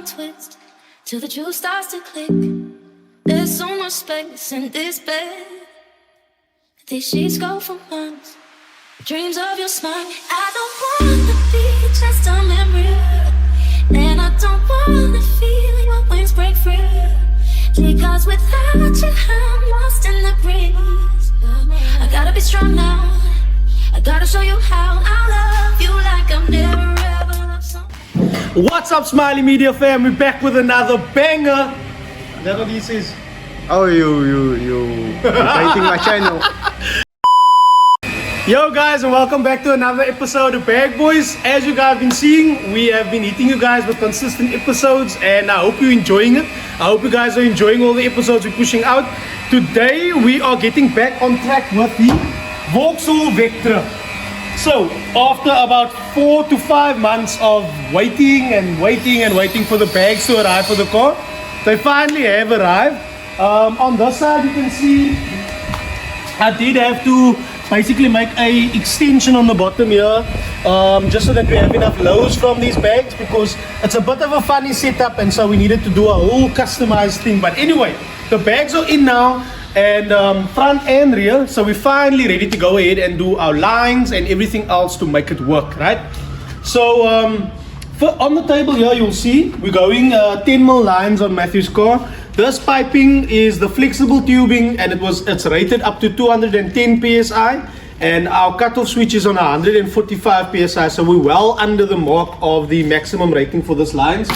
twist till the juice starts to click. There's so much space in this bed. These sheets go for months. Dreams of your smile. I don't wanna be just a memory, and I don't wanna feel your wings break free. Because without you, I'm lost in the breeze. I gotta be strong now. I gotta show you how I love you like I've never ever loved someone. What's up, Smiley Media fam? We're back with another banger. That's what he says. Oh, you fighting my channel. Yo guys, and welcome back to another episode of Bag Boys. As you guys have been seeing, we have been hitting you guys with consistent episodes, and I hope you're enjoying it. I hope you guys are enjoying all the episodes we're pushing out. Today we are getting back on track with the VAUXHALLS Vectra. So after about 4 to 5 months of waiting for the bags to arrive for the car, they finally have arrived. On this side you can see I did have to basically make a extension on the bottom here, just so that we have enough loads from these bags, because it's a bit of a funny setup, and so we needed to do a whole customized thing. But anyway, the bags are in now, and front and rear, so we're finally ready to go ahead and do our lines and everything else to make it work, right? So on the table here you'll see we're going 10mm lines on Matthew's car. This piping is the flexible tubing, and it's rated up to 210 psi, and our cutoff switch is on 145 psi, so we're well under the mark of the maximum rating for this lines.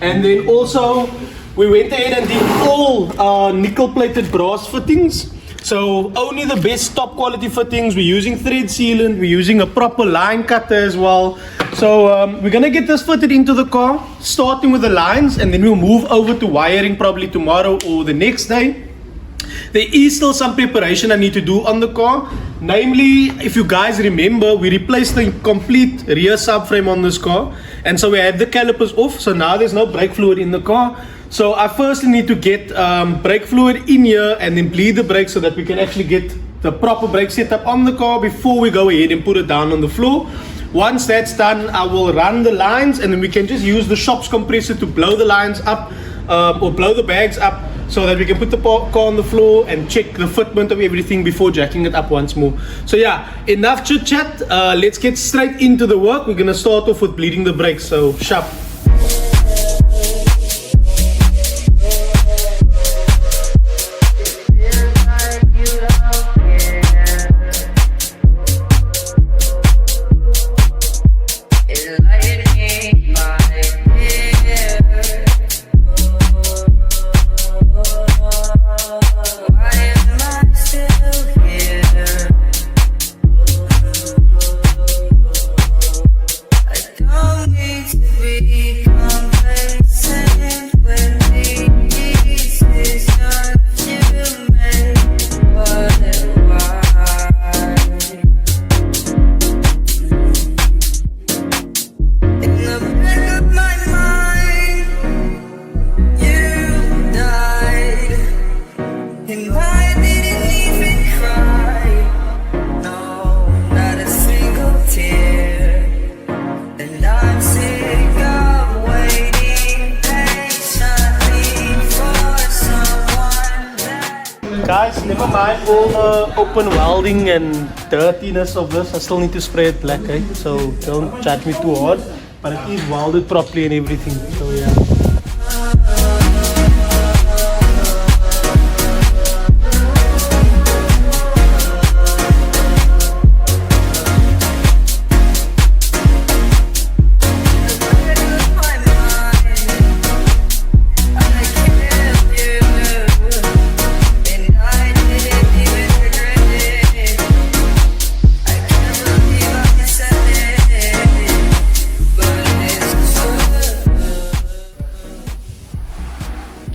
And then also we went ahead and did all nickel plated brass fittings, so only the best top quality fittings. We're using thread sealant, we're using a proper line cutter as well. So we're gonna get this fitted into the car, starting with the lines, and then we'll move over to wiring probably tomorrow or the next day. There is still some preparation I need to do on the car. Namely, if you guys remember, we replaced the complete rear subframe on this car, and so we had the calipers off, so now there's no brake fluid in the car. So I firstly need to get brake fluid in here and then bleed the brakes so that we can actually get the proper brake setup on the car before we go ahead and put it down on the floor. Once that's done, I will run the lines, and then we can just use the shop's compressor to blow the lines up, or blow the bags up, so that we can put the car on the floor and check the fitment of everything before jacking it up once more. So yeah, enough chit chat. Let's get straight into the work. We're gonna start off with bleeding the brakes, so sharp. Guys, never mind all the open welding and dirtiness of this. I still need to spray it black, eh? So don't judge me too hard. But it is welded properly and everything. So yeah.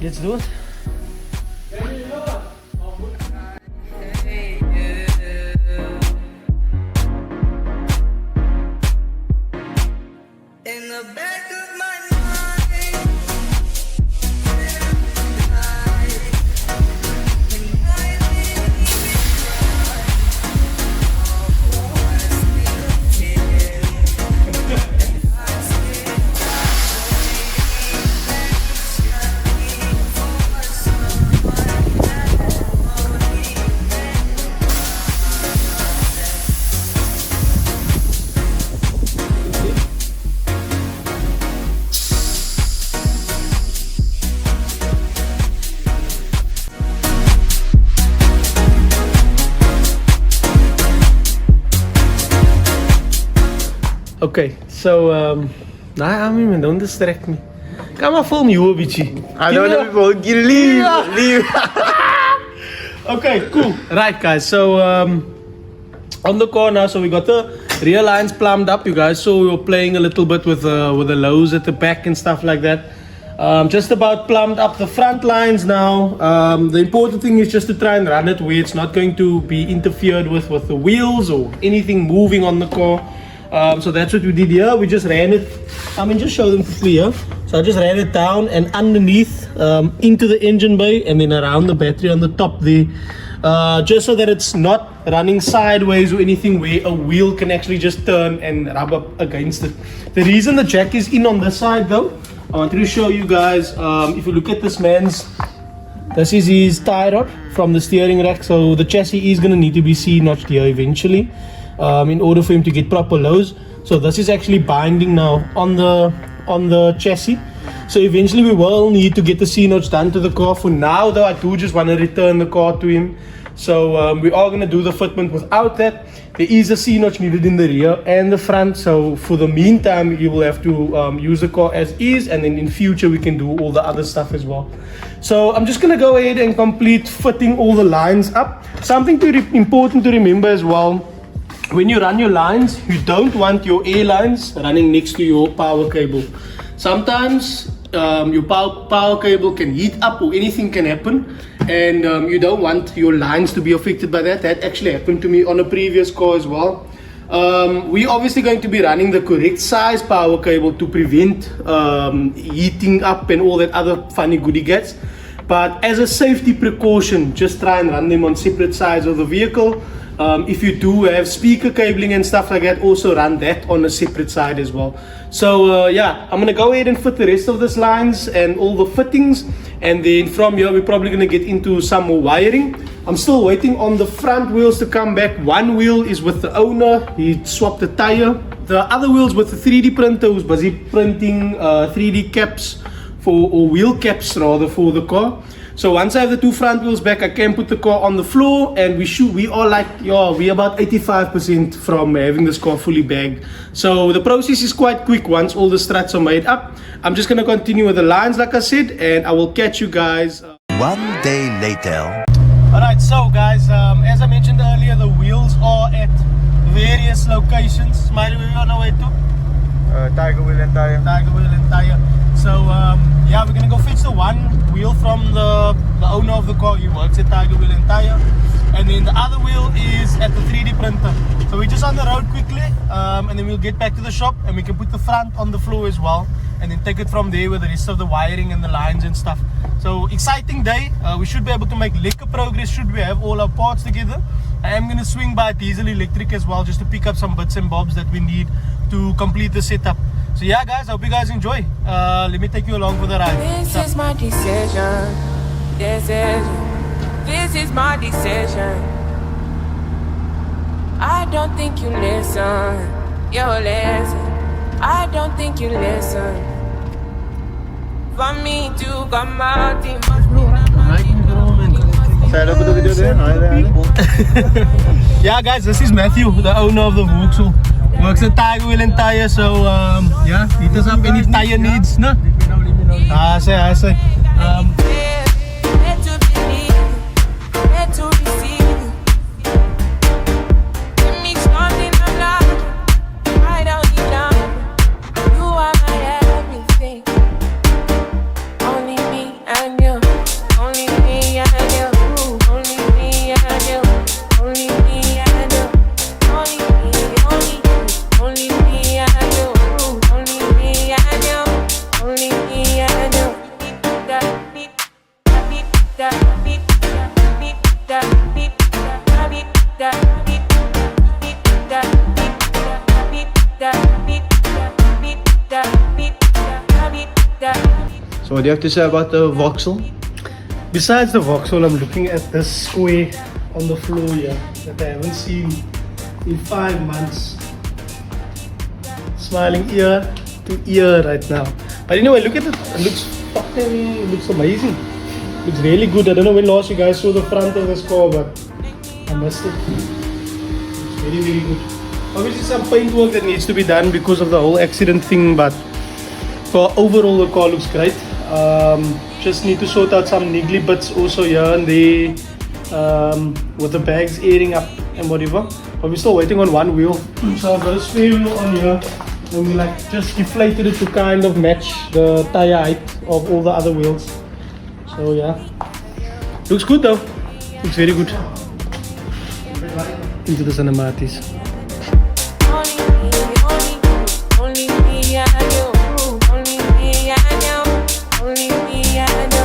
Let's do it. Okay, so nah, I mean, don't distract me. Come on, film you, bitchy. I don't know people. Leave. Okay, cool. Right, guys. So on the car now, so we got the rear lines plumbed up, you guys. So we were playing a little bit with the lows at the back and stuff like that. Just about plumbed up the front lines now. The important thing is just to try and run it where it's not going to be interfered with the wheels or anything moving on the car. So that's what we did here. We just ran it. I mean, just show them quickly here. So I just ran it down and underneath into the engine bay and then around the battery on the top there. Just so that it's not running sideways or anything where a wheel can actually just turn and rub up against it. The reason the jack is in on this side though, I wanted to show you guys, if you look at this man's, this is his tie rod from the steering rack. So the chassis is going to need to be C-notched here eventually in order for him to get proper lows. So this is actually binding now on the chassis. So eventually we will need to get the C-notch done to the car. For now though, I do just want to return the car to him. So we are going to do the fitment without that. There is a C-notch needed in the rear and the front. So for the meantime, you will have to use the car as is. And then in future, we can do all the other stuff as well. So I'm just going to go ahead and complete fitting all the lines up. Something important to remember as well. When you run your lines, you don't want your airlines running next to your power cable. Sometimes your power cable can heat up or anything can happen, and you don't want your lines to be affected by that. That actually happened to me on a previous car as well. We're obviously going to be running the correct size power cable to prevent heating up and all that other funny goody gets. But as a safety precaution, just try and run them on separate sides of the vehicle. If you do have speaker cabling and stuff like that, also run that on a separate side as well. So yeah, I'm gonna go ahead and fit the rest of these lines and all the fittings, and then from here we're probably gonna get into some more wiring. I'm still waiting on the front wheels to come back. One wheel is with the owner, he swapped the tire. The other wheel's with the 3D printer who's busy printing 3D caps or wheel caps rather for the car. So once I have the two front wheels back, I can put the car on the floor, and we are like, we're about 85% from having this car fully bagged. So the process is quite quick once all the struts are made up. I'm just gonna continue with the lines like I said, and I will catch you guys. 1 day later. Alright, so guys, as I mentioned earlier, the wheels are at various locations. Smiley, where are we on our way to? Tiger wheel and tire. Tiger wheel and tire. So yeah, we're gonna go fetch the one wheel from the owner of the car. He works at Tiger Wheel and Tire, and then the other wheel is at the 3D printer. So we're just on the road quickly, and then we'll get back to the shop and we can put the front on the floor as well, and then take it from there with the rest of the wiring and the lines and stuff. So exciting day. We should be able to make liquor progress should we have all our parts together. I am gonna swing by Diesel Electric as well just to pick up some bits and bobs that we need to complete the setup. So yeah guys, I hope you guys enjoy. Let me take you along for the ride. This is my decision. This is my decision. I don't think you listen. You listen. I don't think you listen. For me to come out, it must be Yeah guys, this is Matthew, the owner of the VAUXHALL. Works at Tiger Wheel and Tire, so yeah, hit us up any tire needs, no? I say. So what do you have to say about the VAUXHALL? Besides the VAUXHALL, I'm looking at this square on the floor here that I haven't seen in 5 months. Smiling ear to ear right now. But anyway, look at it. It looks fucking, it looks amazing. It's really good. I don't know when last you guys saw the front of this car, but I missed it. It's very, very good. Obviously some paint work that needs to be done because of the whole accident thing, but for overall the car looks great. Just need to sort out some niggly bits also here and there, with the bags airing up and whatever. But we're still waiting on one wheel. So I've got a spare wheel on here, and we like just deflated it to kind of match the tire height of all the other wheels. So yeah, looks good though. Looks very good. Into the cinematics. Only me and you. Only me and you. Only me and you.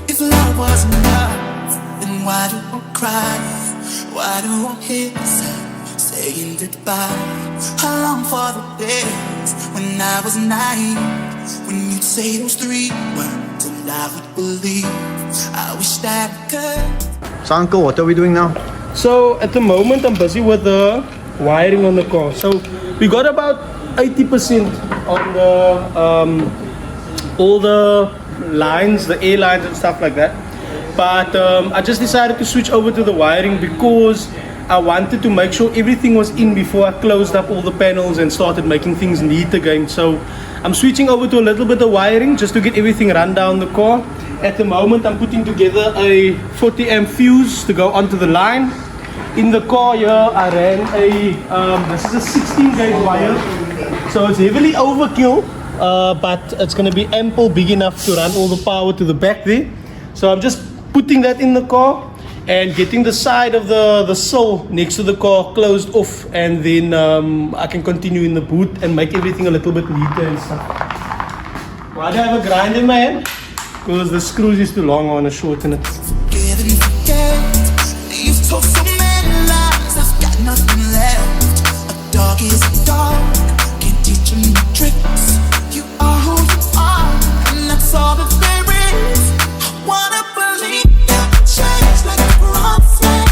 If love wasn't enough, then why do I cry? Why do I hesitate saying goodbye? I long for the days when I was naive, when you'd say those 3 words and I would believe. I wish that I could. So uncle, what are we doing now? So at the moment I'm busy with the wiring on the car. So we got about 80% on the all the lines, the airlines and stuff like that. But I just decided to switch over to the wiring because I wanted to make sure everything was in before I closed up all the panels and started making things neat again. So I'm switching over to a little bit of wiring just to get everything run down the car. At the moment I'm putting together a 40 amp fuse to go onto the line. In the car here I ran a this is a 16 gauge wire, so it's heavily overkill, but it's going to be ample, big enough to run all the power to the back there. So I'm just putting that in the car and getting the side of the sill next to the car closed off, and then I can continue in the boot and make everything a little bit neater and stuff. Why do I have a grind in my hand? Because the screws is too long, I want to shorten it. You've told so many lies, I've got nothing left. A dog is a dog, can't teach him the tricks. You are who you are, and that's all that there is. I wanna believe you change like a bronze man,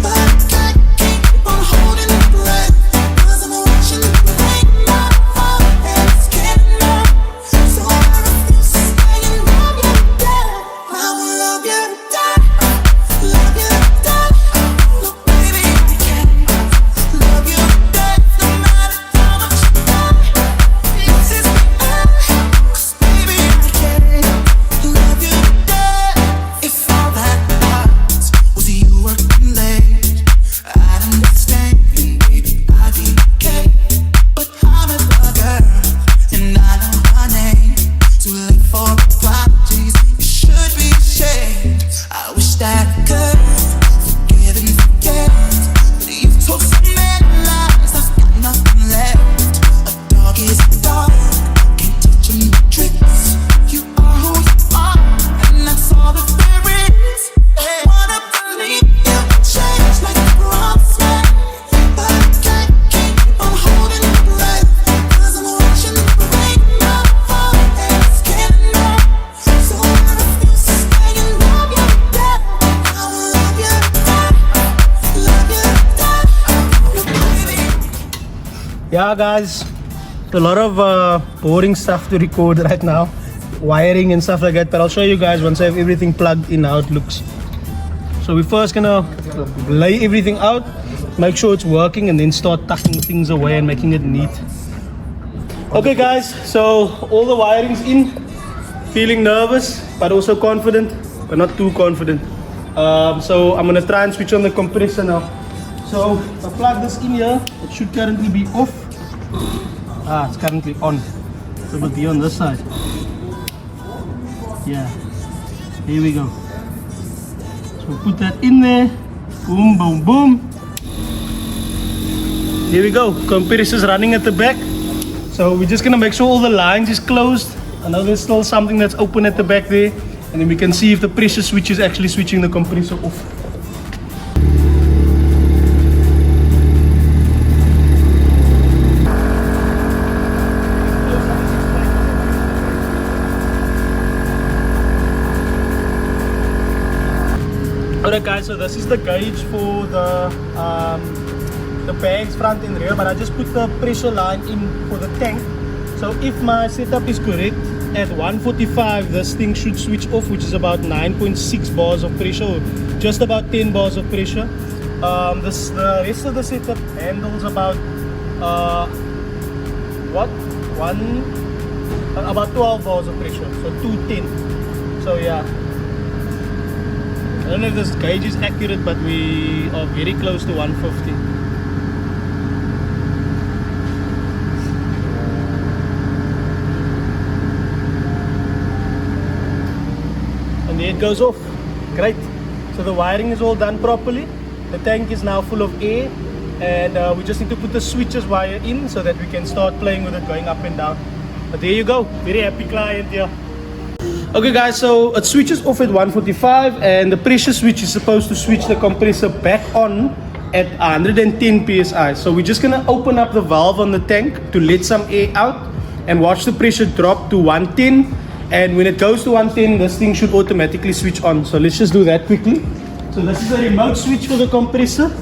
but I can't keep on holding my breath, 'cause I'm watching the rain not fall and it's getting up. So I refuse to stay and love you to death. I will love you to death. Love you to death. Look, baby, I can't love you to death, no matter how much you want. This is the end, 'cause baby, I can't love you to death. If all that was you working late, I'd understand, and baby, I'd be okay. But I'm a girl, and I know her name. Too late for apologies, you should be ashamed. I wish that I could forgive and forget, but you've told so many lies, I've got nothing left. A dog is a dog, can't teach him the tricks. You are who you are, and that's all that there is. I wanna believe you change like a bronze man, but I can't keep on holding my breath, 'cause I'm watching the rain not fall and it's getting up. So I refuse to stay and love you to death. I will love you to death, love you to death. Look, baby. Yeah guys, a lot of boring stuff to record right now, wiring and stuff like that, but I'll show you guys once I have everything plugged in how it looks. So we're first gonna lay everything out, make sure it's working, and then start tucking things away and making it neat. Okay guys, so all the wiring's in. Feeling nervous but also confident, but not too confident. So I'm gonna try and switch on the compressor now. So So if I plug this in here, it should currently be off. It's currently on. So it'll be on this side. Yeah, here we go. So we'll put that in there. Boom, boom, boom. Here we go. Compressor is running at the back. So we're just gonna make sure all the lines is closed. I know there's still something that's open at the back there. And then we can see if the pressure switch is actually switching the compressor off. Alright guys, so this is the gauge for the bags front and rear, but I just put the pressure line in for the tank. So if my setup is correct, at 145 this thing should switch off, which is about 9.6 bars of pressure, or just about 10 bars of pressure. The rest of the setup handles about about 12 bars of pressure, so 210. So yeah, I don't know if this gauge is accurate, but we are very close to 150. And there it goes off. Great. So the wiring is all done properly. The tank is now full of air, and we just need to put the switches wire in so that we can start playing with it going up and down. But there you go. Very happy client here. Okay guys, so it switches off at 145, and the pressure switch is supposed to switch the compressor back on at 110 psi. So we're just gonna open up the valve on the tank to let some air out and watch the pressure drop to 110. And when it goes to 110, this thing should automatically switch on. So let's just do that quickly. So this is a remote switch for the compressor.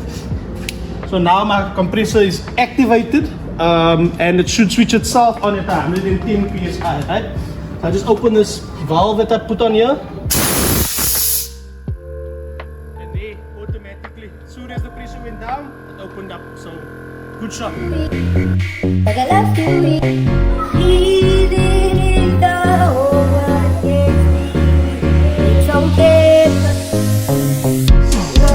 So now my compressor is activated, and it should switch itself on at 110 psi, right? So I just open this valve that I put on here. And there, automatically, as soon as the pressure went down, it opened up. So, good shot. Like I love to eat, in the it's okay.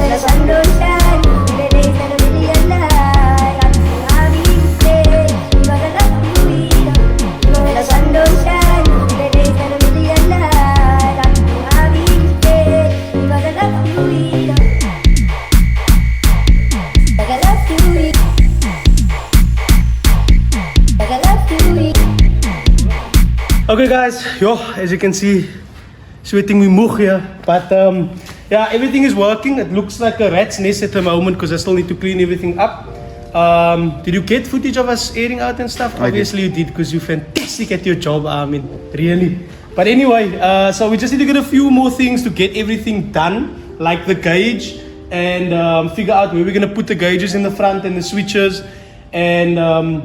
The sun don't shine, the days are a million light. I'm stay, but I love to eat. The sun don't shine, the days are a million light. I'm stay, but I love to eat. Like I love to eat. Like I love to eat. Okay guys, as you can see, sweating me moeg here. But yeah, everything is working. It looks like a rat's nest at the moment because I still need to clean everything up. Did you get footage of us airing out and stuff? Obviously you did, because you're fantastic at your job, Armin. Really. But anyway, so we just need to get a few more things to get everything done, like the gauge, and figure out where we're going to put the gauges in the front and the switches, and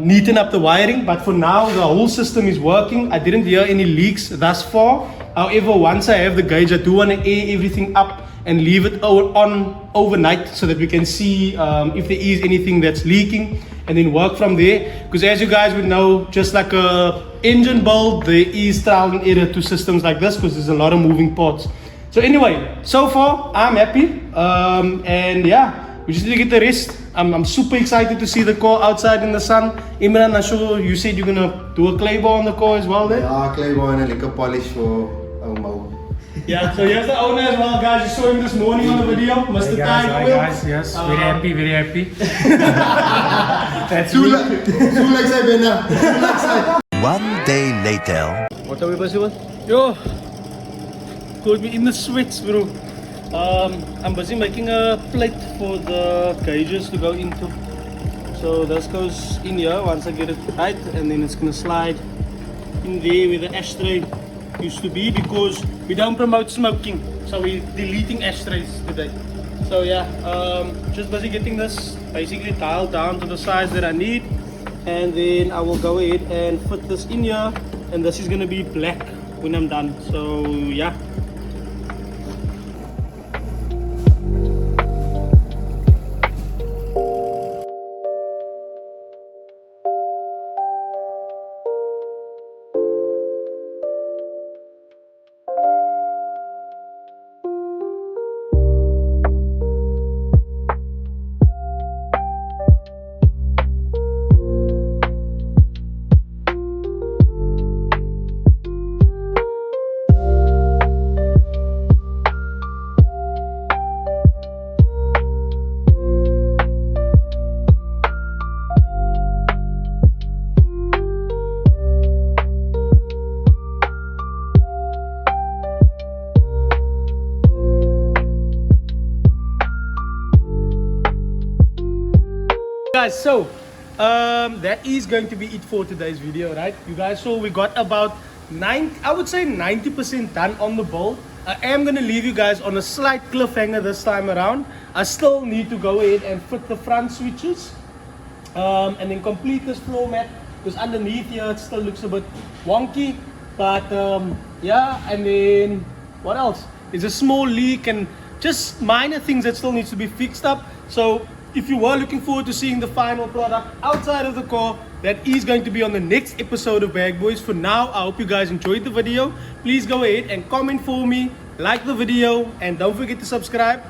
neaten up the wiring. But for now, the whole system is working. I didn't hear any leaks thus far. However, once I have the gauge, I do want to air everything up and leave it on overnight so that we can see if there is anything that's leaking, and then work from there. Because as you guys would know, just like a engine build, there is trial and error to systems like this because there's a lot of moving parts. So anyway, so far I'm happy, and yeah, we just need to get the rest. I'm super excited to see the car outside in the sun. Imran, I'm sure you said you're gonna do a clay bar on the car as well there? Ja, clay bar and a lekker polish for Mo. Yeah, so here's the owner as well, guys. You saw him this morning on the video, Mr. Tiger Wheel. Guys, yes, very happy, very happy. That's Too like say Benna. One day later. What are we busy with? Yo, caught me in the sweats, bro. I'm busy making a plate for the gauges to go into. So this goes in here once I get it right, and then it's gonna slide in there where the ashtray used to be, because we don't promote smoking, so we're deleting ashtrays today. So yeah, just busy getting this basically dialed down to the size that I need, and then I will go ahead and fit this in here, and this is gonna be black when I'm done. So yeah. guys, so that is going to be it for today's video, right? You guys saw we got about 90% done on the build. I am gonna leave you guys on a slight cliffhanger this time around. I still need to go ahead and fit the front switches and then complete this floor mat, because underneath here it still looks a bit wonky. But yeah, and then what else? There's a small leak and just minor things that still needs to be fixed up. So if you were looking forward to seeing the final product outside of the car, that is going to be on the next episode of Bag Boys. For now, I hope you guys enjoyed the video. Please go ahead and comment for me, like the video, and don't forget to subscribe.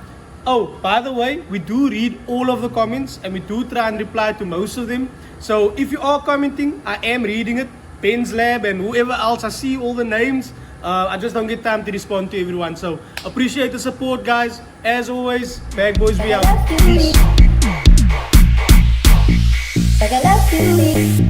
Oh, by the way, we do read all of the comments and we do try and reply to most of them. So if you are commenting, I am reading it. Ben's Lab and whoever else, I see all the names. I just don't get time to respond to everyone. So appreciate the support, guys. As always, Bag Boys, we out. Peace. Like I love you.